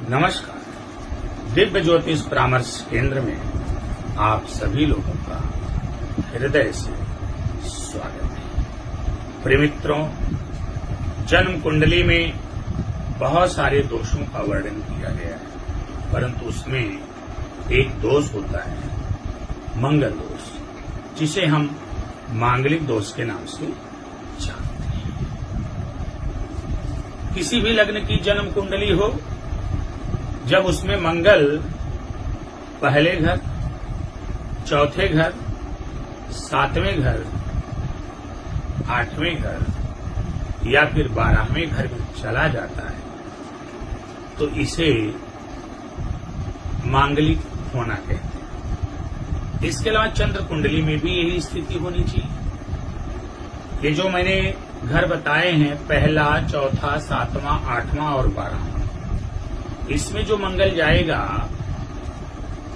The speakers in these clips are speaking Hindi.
नमस्कार। दिव्य ज्योतिष परामर्श केंद्र में आप सभी लोगों का हृदय से स्वागत है। प्रिय मित्रों, जन्म कुंडली में बहुत सारे दोषों का वर्णन किया गया है, परंतु उसमें एक दोष होता है मंगल दोष, जिसे हम मांगलिक दोष के नाम से जानते हैं। किसी भी लग्न की जन्म कुंडली हो, जब उसमें मंगल पहले घर, चौथे घर, सातवें घर, आठवें घर या फिर 12वें घर में चला जाता है, तो इसे मांगलिक होना कहते हैं। इसके अलावा चंद्र कुंडली में भी यही स्थिति होनी चाहिए। ये जो मैंने घर बताए हैं, पहला, चौथा, सातवां, आठवां और 12वां, इसमें जो मंगल जाएगा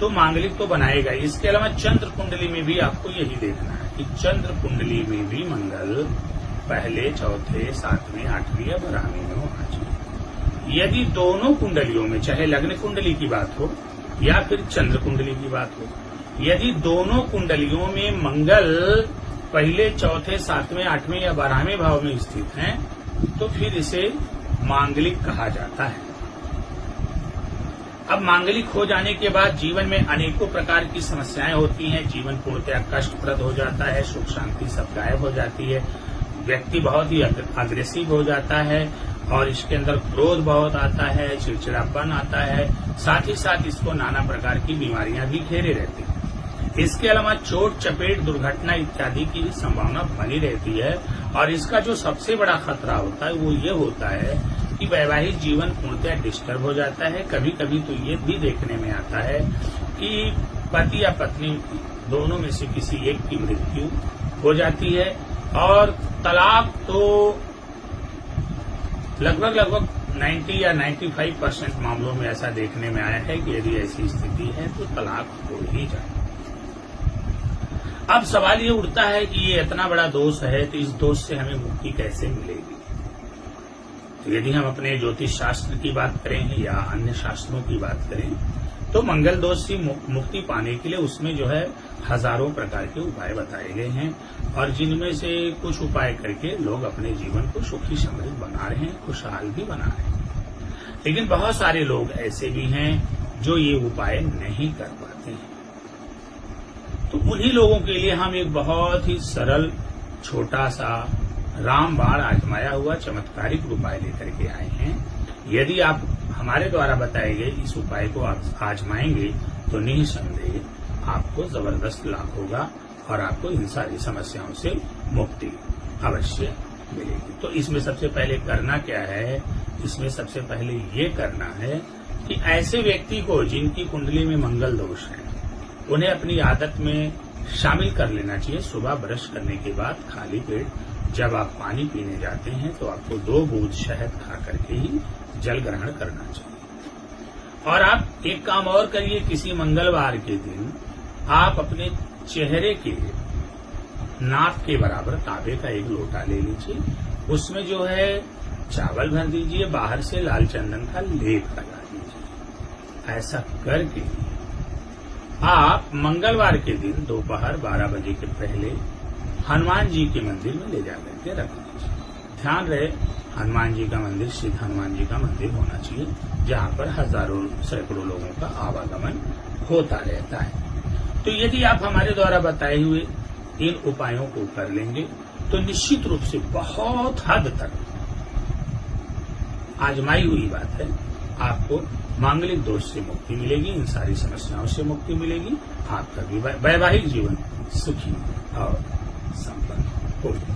तो मांगलिक तो बनाएगा। इसके अलावा चंद्र कुंडली में भी आपको यही देखना है कि चंद्र कुंडली में भी मंगल पहले, चौथे, सातवें, आठवीं या 12वें में होना चाहिए। यदि दोनों कुंडलियों में, चाहे लग्न कुंडली की बात हो या फिर चंद्र कुंडली की बात हो, यदि दोनों कुंडलियों में मंगल पहले, चौथे, सातवें, आठवें या 12वें भाव में स्थित हैं, तो फिर इसे मांगलिक कहा जाता है। अब मांगलिक हो जाने के बाद जीवन में अनेकों प्रकार की समस्याएं होती हैं। जीवन पूर्णतया कष्टप्रद हो जाता है, सुख शांति सब गायब हो जाती है, व्यक्ति बहुत ही अग्रेसिव हो जाता है और इसके अंदर क्रोध बहुत आता है, चिड़चिड़ापन आता है, साथ ही साथ इसको नाना प्रकार की बीमारियां भी घेरे रहती हैं। इसके अलावा चोट चपेट, दुर्घटना इत्यादि की संभावना बनी रहती है और इसका जो सबसे बड़ा खतरा होता है वो ये होता है कि वैवाहिक जीवन पूर्णतः डिस्टर्ब हो जाता है। कभी कभी तो ये भी देखने में आता है कि पति या पत्नी दोनों में से किसी एक की मृत्यु हो जाती है और तलाक तो लगभग 90 या 95% मामलों में ऐसा देखने में आया है कि यदि ऐसी स्थिति है तो तलाक हो ही जाए। अब सवाल ये उठता है कि ये इतना बड़ा दोष है, तो इस दोष से हमें मुक्ति कैसे मिलेगी? तो यदि हम अपने ज्योतिष शास्त्र की बात करें या अन्य शास्त्रों की बात करें, तो मंगल दोष से मुक्ति पाने के लिए उसमें जो है हजारों प्रकार के उपाय बताए गए हैं और जिनमें से कुछ उपाय करके लोग अपने जीवन को सुखी समृद्ध बना रहे हैं, खुशहाल भी बना रहे हैं। लेकिन बहुत सारे लोग ऐसे भी हैं जो ये उपाय नहीं कर पाते हैं। तो उन्हीं लोगों के लिए हम एक बहुत ही सरल, छोटा सा, रामबाण आजमाया हुआ चमत्कारिक उपाय लेकर के आए हैं। यदि आप हमारे द्वारा बताए गए इस उपाय को आप आजमाएंगे तो निःसंदेह आपको जबरदस्त लाभ होगा और आपको इन सारी समस्याओं से मुक्ति अवश्य मिलेगी। तो इसमें सबसे पहले करना क्या है? इसमें सबसे पहले ये करना है कि ऐसे व्यक्ति को जिनकी कुंडली में मंगल दोष है, उन्हें अपनी आदत में शामिल कर लेना चाहिए। सुबह ब्रश करने के बाद खाली पेट जब आप पानी पीने जाते हैं तो आपको 2 बूंद शहद खा करके ही जल ग्रहण करना चाहिए। और आप एक काम और करिए, किसी मंगलवार के दिन आप अपने चेहरे के नाप के बराबर तांबे का एक लोटा ले लीजिए, उसमें जो है चावल भर दीजिए, बाहर से लाल चंदन का लेप लगा दीजिए। ऐसा करके आप मंगलवार के दिन दोपहर 12 बजे के पहले हनुमान जी के मंदिर में ले जाकर के रख दीजिए। ध्यान रहे, हनुमान जी का मंदिर सिद्ध हनुमान जी का मंदिर होना चाहिए, जहाँ पर हजारों सैकड़ों लोगों का आवागमन होता रहता है। तो यदि आप हमारे द्वारा बताए हुए इन उपायों को कर लेंगे तो निश्चित रूप से बहुत हद तक आजमाई हुई बात है, आपको मांगलिक दोष से मुक्ति मिलेगी, इन सारी समस्याओं से मुक्ति मिलेगी, आपका भी वैवाहिक जीवन सुखी और संपन्न होगा।